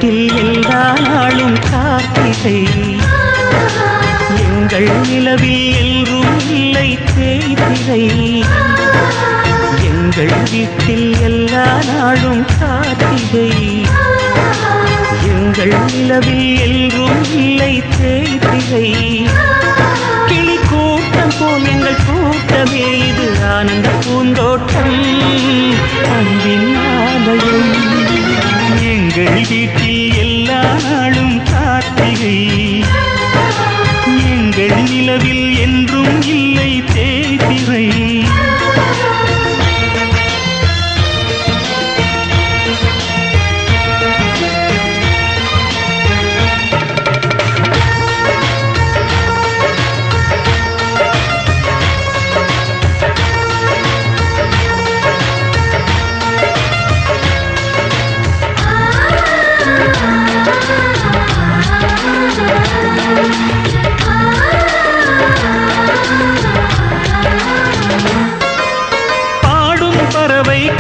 வீட்டில் எல்லா நாளும் கார்த்திகை எங்கள் நிலவில் என்றும் இல்லை தேய்திரை எங்கள் வீட்டில் எல்லா நாளும் கார்த்திகை எங்கள் நிலவில் என்றும் இல்லை தேய்திரை கிளி கூட்டம் போல் எங்கள் கூட்டமே இது ஆனந்த பூந்தோட்டம் அன்பின் ஆலயம் எங்கள் வீட்டில் எல்லா நாளும் கார்த்திகை எங்கள் நிலவில் என்றும் இல்லை தேய்திரை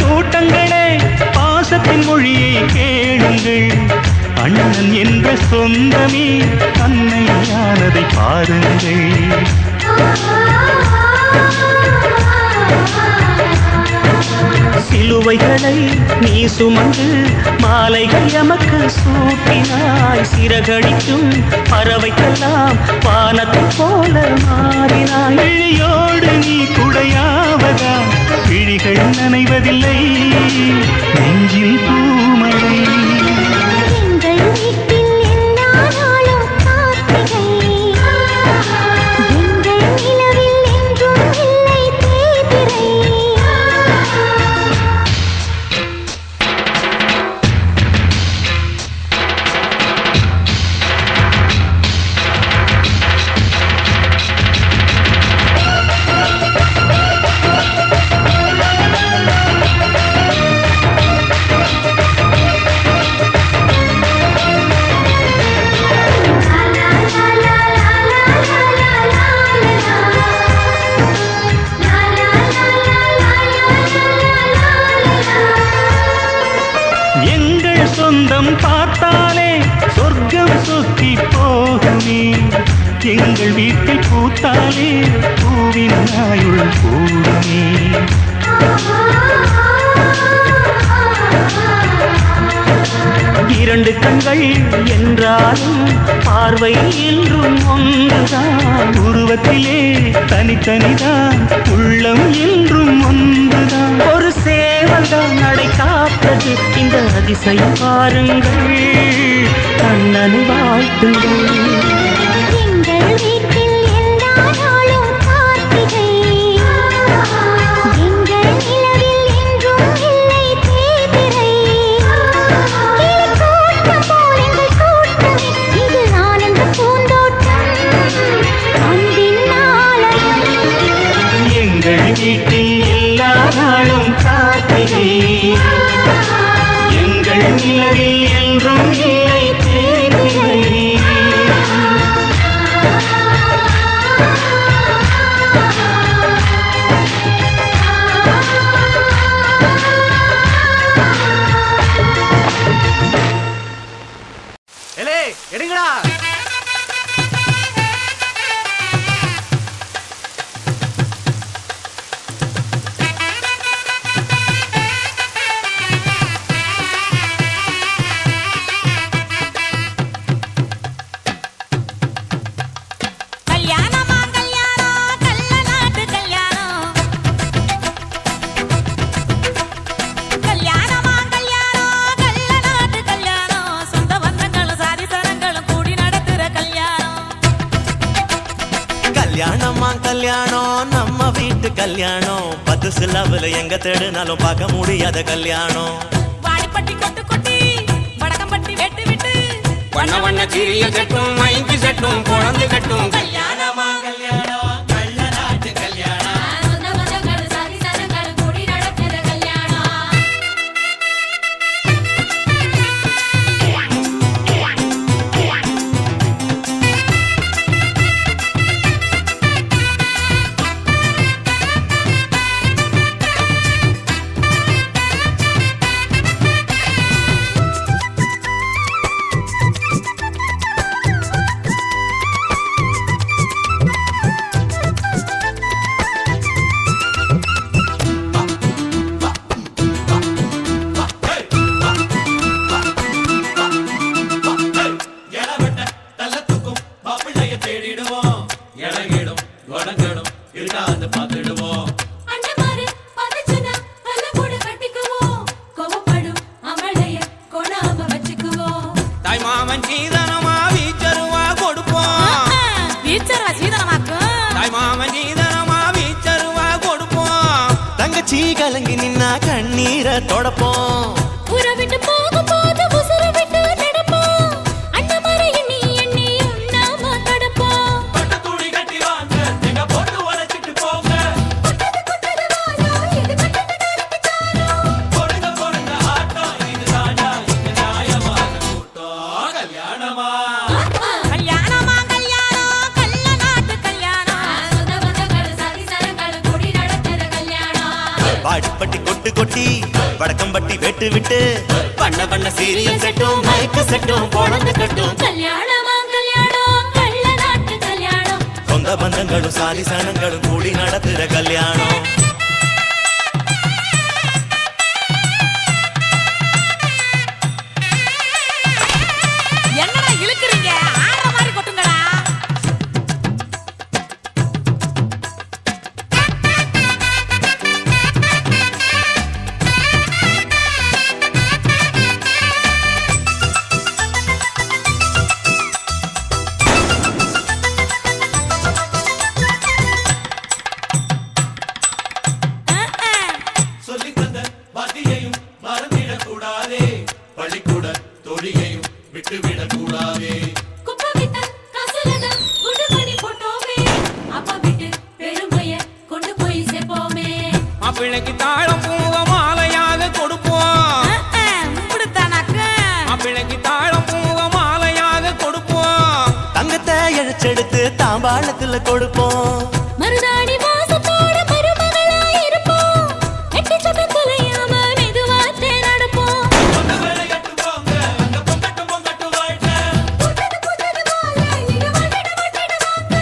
கூட்டங்களே பாசத்தின் மொழியை கேளுங்கள் அண்ணன் என்ற சொந்தமே அன்னையானதை பாருங்கள் சிலுவைகளை நீ சுமந்து மாலைகள் எமக்கு சூட்டினாய் சிறகடிக்கும் பறவைக்கெல்லாம் வானத்தை போல மாறினாய் விழியோடு நீ குடையாவதா விழிகள் நனைவதில்லை நெஞ்சில் பூமழை சொந்தம் பார்த்தாலே சொர்க்கம் சுத்தி போகுமே எங்கள் வீட்டில் பூத்தாலே பூவின் ஆயுள் கூடுமே இரண்டு கண்கள் என்றாலும் பார்வை என்றும் ஒன்றுதான் உருவத்திலே தனித்தனிதான் உள்ளம் என்றும் ஒன்றுதான் ஒரு சேவல்தான் நடை காத்தது இந்த அதிசயம் பாருங்கள் கண்ணனை வாழ்த்துங்கள் வீட்டில் எல்லா நாளும் கார்த்திகை எங்கள் நிலவில் என்றும் இல்லை தேய்திரை எடுங்கடா கல்யாணம் நம்ம வீட்டு கல்யாணம் 10 சிலவுல எங்க தேடுனாலும் பார்க்க முடியாத கல்யாணம் வாடிப்பட்டி கொட்டு கொட்டி வடக்கம்பட்டி வெட்டு விட்டு வண்ண வண்ண சிறிய செட்டும் மைக்கு செட்டும் குழந்தை கட்டும் கல்யாணமா கல்யாணம் கள்ள நாட்டு கல்யாணம் கண்ணீரை தொடப்போம். ஊரை விட்டு போகும்போது உசுரை விட்டு நடப்போம். அண்ணன் மர எண்ணி எண்ணி உண்ணாம கடப்போம். பட்டு துணி கட்டி வாங்க எங்க போட்டு உடைச்சிட்டு போங்க. கொட்டது வாழா, இது கட்டது நறுக்குச்சாரோ. பொறுங்க பொறுங்க ஆட்டம் இது தாண்டா இந்த நியாயமான கூட்டம். கல்யாணமா கல்யாணமா கல்யாணம், கள்ள நாட்டு கல்யாணம். சொந்த பந்தங்கள் சதி சரங்கள் கூடி நடத்துற கல்யாணம். பாடிப்பட்டி கொட்டு கொட்டி வடக்கம்பட்டி வெட்டு விட்டு பண்ண பண்ண சீரியல் செட்டும் மயக்க செட்டும் குழந்தை கட்டும். கல்யாணமா கல்யாணம், கள்ள நாட்டு கல்யாணம். சொந்த பந்தங்களும் சாதி சனங்களும் கூடி நடத்துற கல்யாணம். என்னடா இழுக்குறீங்க? ஆடுற மாதிரி கொட்டுங்கடா. சொல்லித் தந்த வாத்தியையும் மறந்திடக் கூடாதே. பள்ளிக்கூட தொழியையும் விட்டுவிடக் கூடாதே. குப்பை வித்த கசலத குண்டு பண்ணி போட்டோமே. அப்பா விட்டு பெருமைய கொண்டு போய் சேர்ப்போமே. மாப்பிள்ளைக்கு தாழம் பூவ மாலையாக கொடுப்போம். மாப்பிள்ளைக்கு தாழம் பூவ மாலையாக கொடுப்போம். தங்கத்தை இழைச்செடுத்து தாம்பாளத்துல கொடுப்போம். மருதாணி வாசத்தோட மருமகளா இருப்போம். எட்டி சத்தம் தொலையாம மெதுவாத்தே நடப்போம். சொந்த வேலை கட்டு போங்க அங்க பொங்கட்டும் பொங்கட்டும் வாழ்க்கை. புத்தது போல இது வட்டிட வாங்க.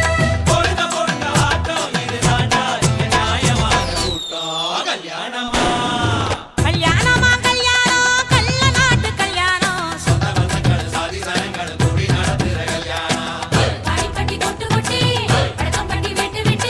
பொறுங்க பொறுங்க ஆட்டம் இது தாண்டா இங்க நியாயமான கூட்டம். கல்யாணமா கல்யாணமா கல்யாணம், கள்ள நாட்டு கல்யாணம். சொந்த பந்தங்கள் சாதி சனங்கள் கூடி நடத்துற கல்யாணம். பாடிப்பட்டி கொட்டு கொட்டி வடக்கம் பட்டி வெட்டு விட்டு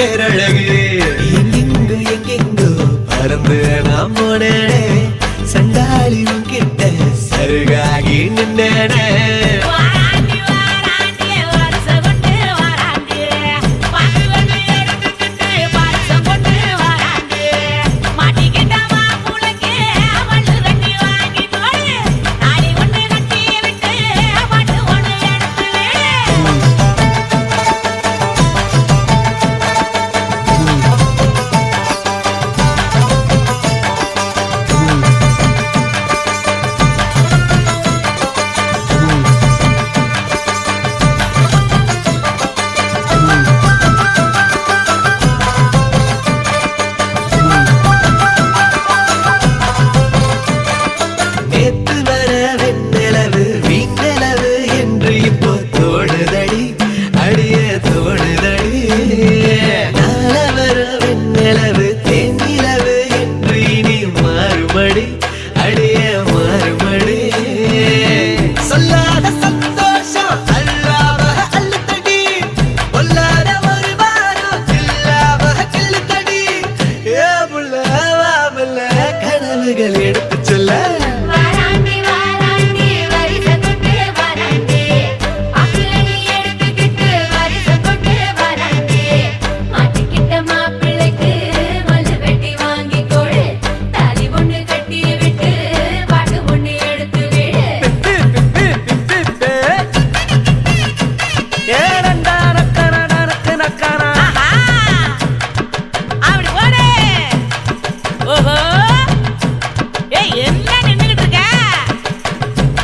பேரழகு எங்கெங்கோ எங்கெங்கோ பறந்து நாம் போனேனே சண்டாளி கிட்ட சருகாகி நின்னேனே வாராண்டி வாராண்டி வருஷம் கொண்டு வாராண்டி பாட்டு கொண்டு எடுத்துக்கிட்டு வருஷம் கொண்டு வாராண்டி மாட்டிக்கிட்ட மாப்புளைக்கு மண்ணு கட்டி வாங்கி போடு தாலி ஒண்ணு கட்டி விட்டு பாட்டு ஒண்ணு எடுத்து விடு நேத்து வர வெண்ணிலவு வீண்ணிலவு என்று இப்போ தோடுதடி அடிய தோடுதடி நாள வர வெண்ணிலவு தேனிலவு என்று இனி மாறுபடி அடிய மாறுபடி சொல்லாத சந்தோஷம் அல்லாம அள்ளுத்தடி பொல்லாத ஒரு வாரம் இல்லாம கிள்ளுத்தடி ஏ புள்ள கனவுகள் எடுத்து சொல்ல வாராண்டி வாராண்டி வருஷம் கொண்டு வாராண்டி அக்கிளி எடுத்துக்கிட்டு வருஷம் கொண்டு வாராண்டி மாட்டிக்கிட்ட மாப்பிள்ளைக்கு மல்லு வெட்டி வாங்கி கொடு தாலி ஒண்ணு கட்டி விட்டு பாட்டு ஒண்ணு எடுத்து விடு ஆஹா அப்படி போடு ஓஹோ ஏய் என்ன நின்னுகிட்டு இருக்க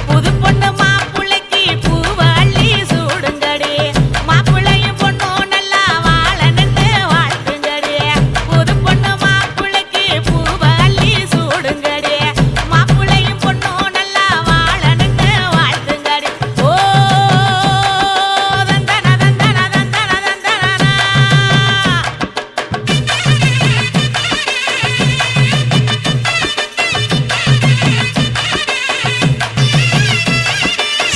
புது பொண்ணு மாப்புள்ளைக்கு பூவ அள்ளி சூடுங்கடி மாப்புள்ளையும் பொண்ணும் நல்லா வாழ நின்று வாழ்த்துங்கடி புது பொண்ணு மாப்புள்ளைக்கு பூவ அள்ளி சூடுங்கடி மாப்புள்ளையும் பொண்ணும் நல்லா வாழ நின்று வாழ்த்துங்கடி ஓ தந்தன தந்தன தந்தன தந்தனா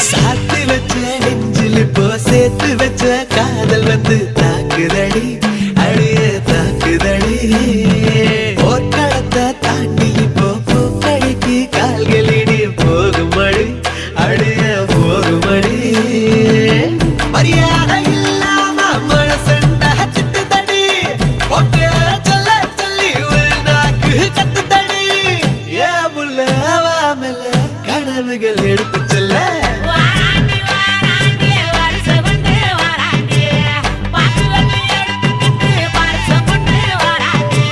சாத்து வச்ச நெஞ்சில் இப்போ சேர்த்து வச்ச காதல் வந்து தாக்குதடி அடிய தாக்குதடி போர்க்களத்தை தாண்டி இப்போ பூக்கடைக்கு கால்களிடி போகுமடி அடிய போகுமடி மரியாதை இல்லாம மனசண்ட திட்டுதடி ஒப்பே சொல்ல சொல்லி ஒரு நாக்கு கத்துதடி ஏ புள்ள வாமல கனவுகள் எடுத்து சொல்ல வாராண்டி வாராண்டி வருஷம் கொண்டு வாராண்டி பாட்டு ஒண்ணு எடுத்துக்கிட்டு வருஷம் கொண்டு வாராண்டி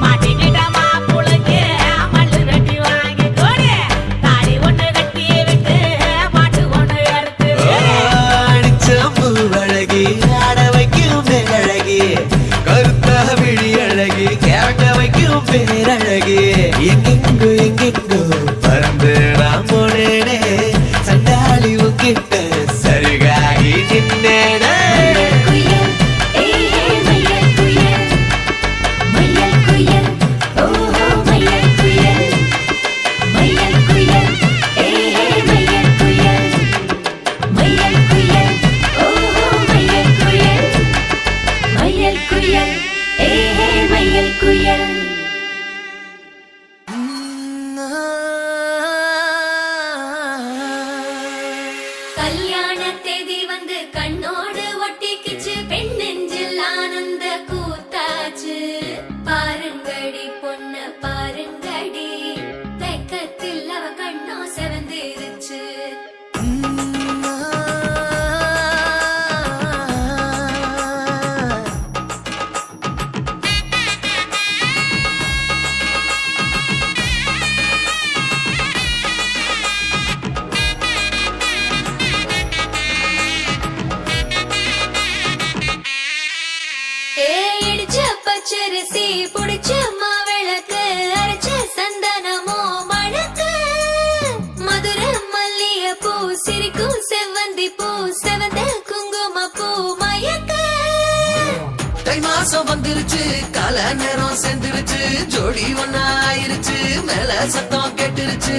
மாட்டிக்கிட்ட மாப்புளைக்கு மல்லு வெட்டி வாங்கி கொடு தாலி ஒண்ணு கட்டி விட்டு பாட்டு ஒண்ணு எடுத்து விடு அழகி ஆட வைக்கும் மேலழகி கருத்தா விழி அழகி கேட்ட வைக்கும் பேரழகி எங்கெங்கோ எங்கெங்கோ பறந்து நாம் போனேனே சண்டாளி உங்கிட்ட சருகாகி நின்னேனே குயில் ஏய் மயில் குயில் மயில் குயில் ஓஹோ மயில் குயில் மயில் குயில் ஏய் மயில் குயில் மயில் குயில் ஓஹோ மயில் குயில் மயில் குயில் ஏய் மயில் குயில் கல்யாண தேதி வந்து கண்ணோடு ஒட்டிக்கிச்சு பெண் நெஞ்சில் ஆனந்த கூத்தாச்சு பாருங்கடி பொண்ணு பாருங்கடி வெக்கத்தில் அவ கண்ணோ செவந்திருச்சு இடிச்ச பச்சரிசி புடிச்ச மாவிளக்கு அரைச்ச சந்தனமோ மணக்கு மதுர மல்லிய பூ சிரிக்கும் செவ்வந்தி பூ செவந்த குங்கும பூ மயக்க தை மாசம் மாசம் வந்துருச்சு கால நேரம் சேர்ந்துருச்சு ஜோடி ஒன்னா ஆயிருச்சு மேல சத்தம் கேட்டுருச்சு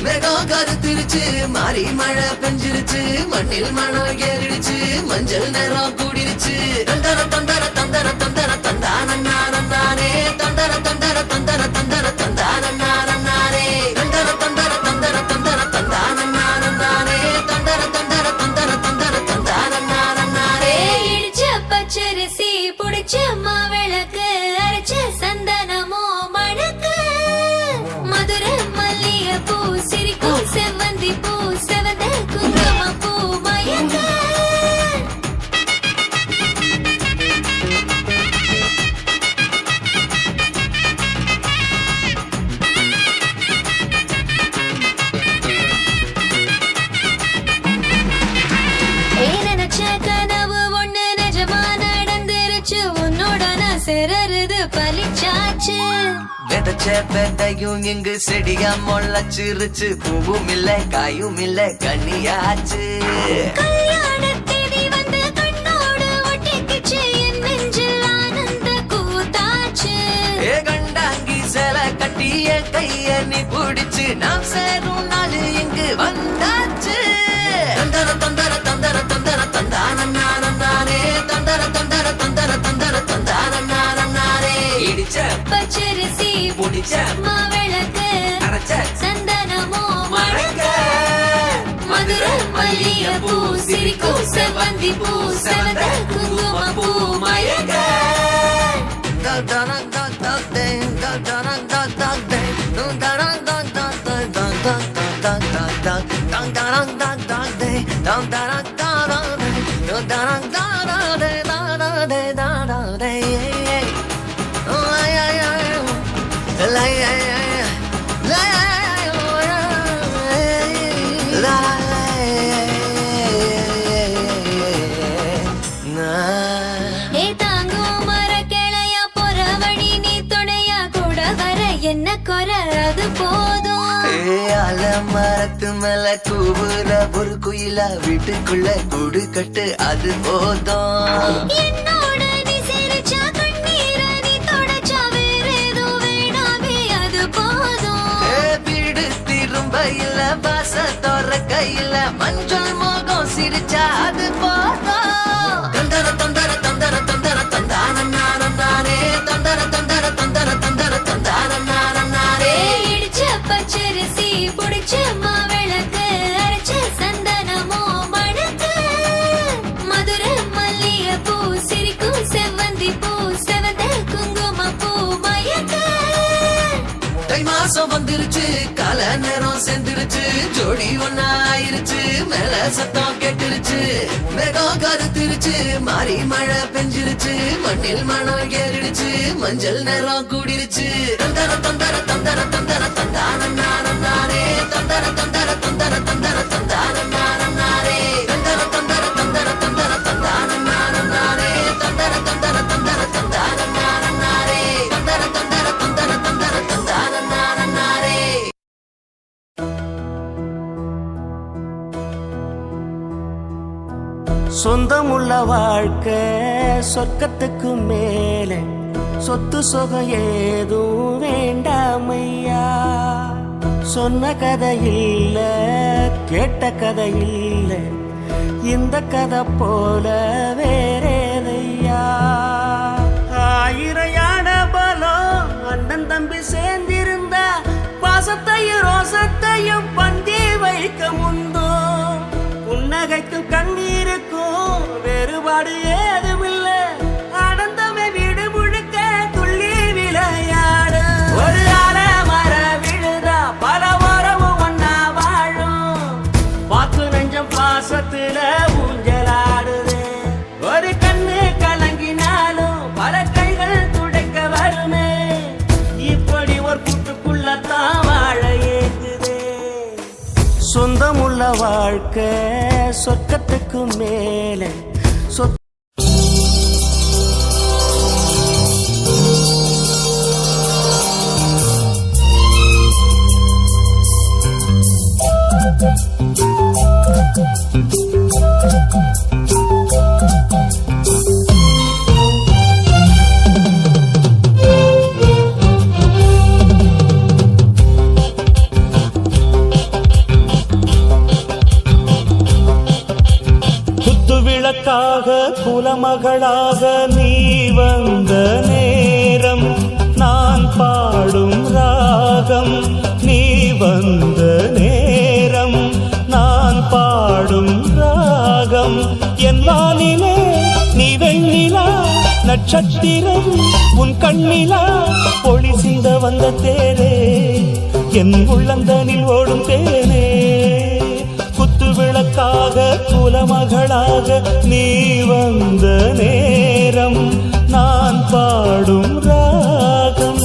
மேகம் கருத்துருச்சு மாறி மழை பெஞ்சிருச்சு மண்ணில் மனம் ஏறிடுச்சு மஞ்சள் நேரம் கூடிருச்சு தந்தர தந்தர தந்தர தந்தர தந்தானே தந்தர தந்தர தந்தர தந்தர தந்தானே தந்தர தந்தர தந்தர தந்தர தந்தானே தந்தர தந்தர தந்தர தந்தர தந்தானே இடிச்ச பச்சரிசி புடிச்ச மாவிளக்கு அரைச்ச சந்தனமோ மணக்கு மதுர மல்லிய பூ சிரிக்கும் செவ்வந்தி பூ செவந்த குங்கும பூ மயக்க நினைச்ச கனவு ஒண்ணு நிஜமா நடந்துருச்சு உன்னோட நான் சிறருது பலிச்சாச்சு விதைச்ச விதையும் இங்கு செடியா முளைச்சிருச்சு பூவும் இல்ல காயும் இல்ல கனியாச்சு கல்யாண தேதி வந்து கண்ணோடு ஒட்டிக்கிச்சு என் நெஞ்சில் ஆனந்த கூத்தாச்சு ஏ கண்டாங்கி சில கட்டிய கைய நீ பிடிச்சு நாம் சேரும் நாள் இங்கு வந்தாச்சு தந்தர தந்தர தந்தர தந்தர தந்தானே தந்தர தந்தர தந்தர தந்தர தந்தானே இடிச்ச பச்சரிசி முடிச்ச மாவிளக்கு அரைச்ச சந்தனமோ மணக்க மதுர மல்லிய பூ சிரிக்கும் செவ்வந்தி பூ செவந்த குங்கும பூ மயக்க ஏ தாங்கும் மர கிளையா பொறவழி நீ துணையா கூட வர என்ன குறை அது போதும் மரத்து மேல கூவுற ஒரு குயில வீட்டுக்குள்ள கூடு கட்டு அது போதும் என்னோட நீ சிரிச்சா கண்ணீர நீ தொடச்சா வேற ஏதோ வேணாமே அது போதும் வீடு திரும்ப இல்ல வாச தோற கையில மஞ்சள் மோகம் சிரிச்சா அது போதும் தந்தர தந்தர தந்தர தந்தர தந்தானே தந்தர தந்தர தந்தர தந்தர தந்தானே இடிச்ச பச்சரிசி புடிச்ச மாவிளக்கு அரைச்ச சந்தனமோ மணக்கு மதுர மல்லிய பூ சிரிக்கும் செவ்வந்தி பூ செவந்த குங்கும பூ மயக்க தை மாசம் வந்துருச்சு கால நேரம் சேர்ந்துருச்சு ஜோடி ஒன்னா ஆயிருச்சு மேல சத்தம் கேட்டுருச்சு மேகம் கருத்துருச்சு மாறி மழை பெஞ்சிருச்சு மண்ணில் மனம் ஏறிடுச்சு மஞ்சள் நேரம் கூடிருச்சு தந்தர தந்தர தந்தர தந்தர தந்தானே தந்தர தந்தர தந்தர தந்தர தந்தானே தந்தர தந்தர தந்தர தந்தர தந்தானே தந்தர தந்தர தந்தர தந்தானே தந்தர தந்தர தந்தர தந்தர தந்தானே சொந்தமுள்ள வாழ்க்கை சொர்க்கத்துக்கு மேல சொத்து சுகம் ஏதும் வேண்டாமையா சொன்ன கதை இல்ல கேட்ட கதை இல்ல இந்த கதை போல வேறேதையா ஆயிரம் யானை பலம் அண்ணன் தம்பி சேர்ந்திருந்தா பாசத்தையும் ரோசத்தையும் பந்தி வைக்க முந்தோ புன்னகைக்கும் கண்ணீருக்கும் வேறுபாடு ஏதுமில்ல ஆனந்தமே வீடு முழுக்க துள்ளி விளையாடு ஒரு ஆல மர விழுதா பல உறவும் ஒன்னா வாழும் பாத்து நெஞ்சம் பாசத்துல ஊஞ்சலாடுது ஒரு கண்ணு கலங்கினாலும் பல கைகள் துடைக்க வருமே இப்படி ஒரு கூட்டுக்குள்ளத்தான் வாழ ஏங்குது சொந்தமுள்ள வாழ்க்கை சொர்க்கத்துக்கு மேல குலமகளாக நீ வந்த நேரம் நான் பாடும் ராகம். நீ வந்த நேரம் நான் பாடும் ராகம். என் வானிலே நீ வெண்ணிலா நட்சத்திரம் உன் கண்ணிலா ஒளி சிந்த வந்த தேரே என் உள்ளந்தனில் ஓடும் தேனே. குத்து விளக்காக குலமகளாக நீ வந்த நேரம் நான் பாடும் ராகம்.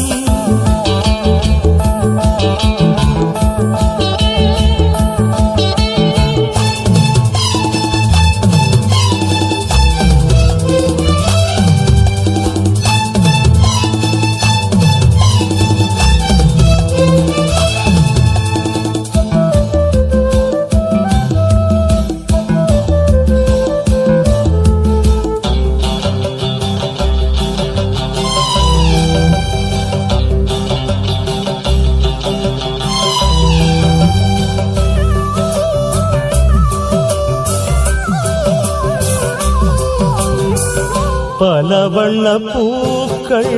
பல வண்ண பூக்கள்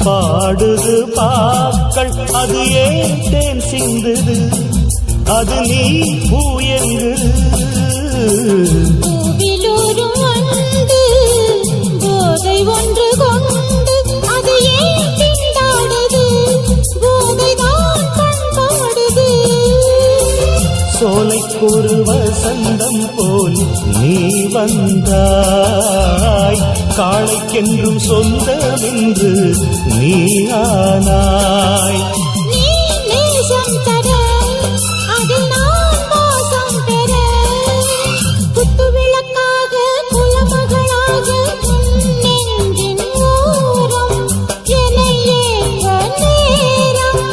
பாடுது பாக்கள். அது ஏன் தேன் சிந்துது அது நீ பூயங்கு. பூவிலூரும் வந்து போதை ஒன்று கொண்டு அது ஏன் திண்டாடுது போதைதான் பண்பாடுது. சோலைக்கொரு வசந்தம் போல் நீ வந்தாய். காளைக்கென்றும் சொந்தமென்று நீ ஆனாய். நீ நேசம் தர அதில் நான் மோசம் பெற. குத்து விளக்காக குலமகளாக நெஞ்சின் ஓரம் என்னை ஏற்ற நேரம்.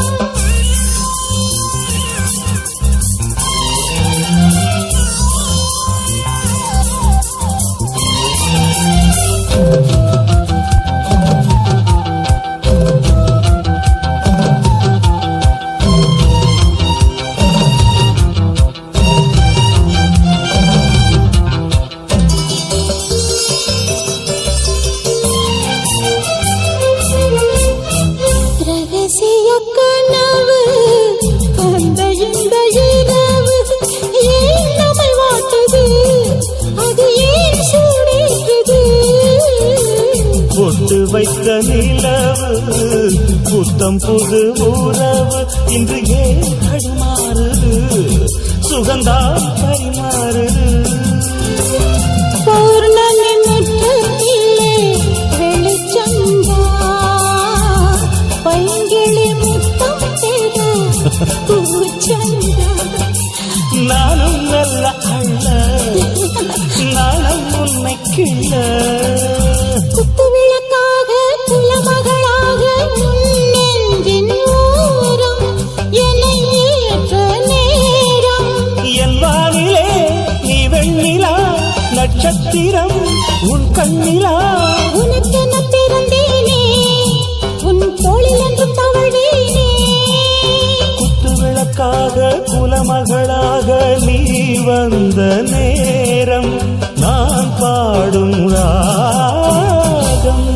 ரகசிய கனவு அந்த இந்த இரவு ஏன் நம்மை வாட்டுது அது ஏன் சூடேற்றுது. பொட்டு வைத்த நிலவு புத்தம் புது உறவு இன்று ஏன் தடுமாறுது சுகந்தான் பரிமாறுது. பௌர்ணமி முற்றத்திலே வெளிச்சந்தா பைங்கிளி முத்தம் பெறா பூச்சந்தா. நானும் நல்ல அள்ள நானும் உன்னை கிள்ள. குத்து விளக்காக குலமகளாக நெஞ்சின் ஓரம் என்னை ஏற்ற நேரம். என் வானிலே நீ வெண்ணிலா நட்சத்திரம் உன் கண்ணிலா. உனக்கென பிறந்தேனே உன் தோளில் என்றும் தவழ்வேனே. குத்து விளக்காக குலமகளாக நீ வந்த நேரம் நான் பாடும் ராகம்.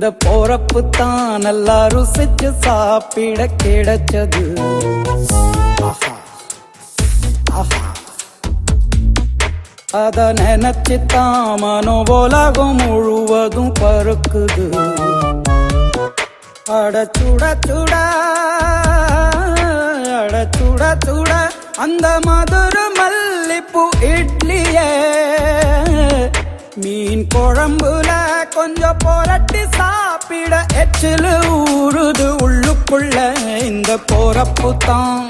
இந்த போறப்பு தான் நல்லா ருசிச்சு சாப்பிட கிடைச்சது. ஆஹா ஆஹா அத நினைச்சுத்தான் மனோ உலகம் முழுவதும் பருக்குது. அட சுட சுட அட சுட சுட அந்த மதுர மல்லிப்பூ இட்லியே மீன் குழம்புல கொஞ்சம் புரட்டி சாப்பிட எச்சில் ஊறுது உள்ளுக்குள்ள. இந்த போறப்பு தான்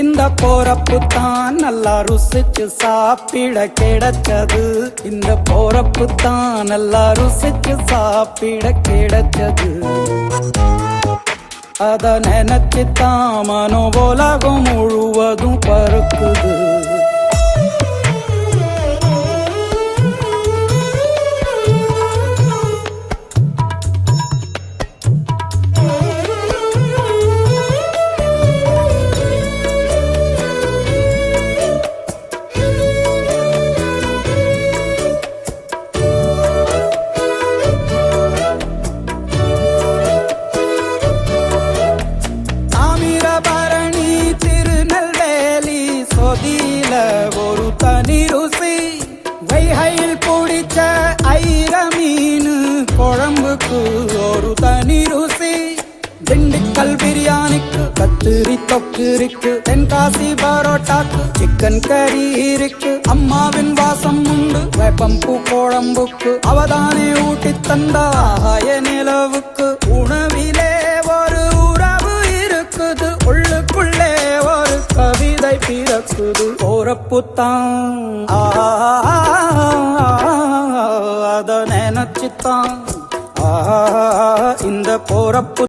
இந்த போறப்பு தான் நல்லா ருசிச்சு சாப்பிட கிடைச்சது. இந்த போறப்பு தான் நல்லா ருசிச்சு சாப்பிட கிடைச்சது. அத நினைச்சுத்தான் மனோ உலகம் முழுவதும் பருக்குது. தாமிரபரணி திருநெல்வேலி சொதியில ஒரு தனி ருசி. வைகையில் பிடிச்ச ஐர மீன் குழம்புக்கு ஒரு தனி ருசி. திண்டுக்கல் பிரியாணிக்கு கத்திரி தொக்கு இருக்கு. தென்காசி பரோட்டாக்கு சிக்கன் கறி இருக்கு. அம்மாவின் வாசம் உண்டு வேப்பம்பூ குழம்புக்கு. அவதானே ஊட்டி தந்தாய நிலவுக்கு. உணவிலே ஒரு உறவு இருக்குது. உள்ளுக்குள்ளே ஒரு கவிதை பிறக்குது. போறப்புத்தான் அத நினைச்சுத்தான் இந்த போறப்பு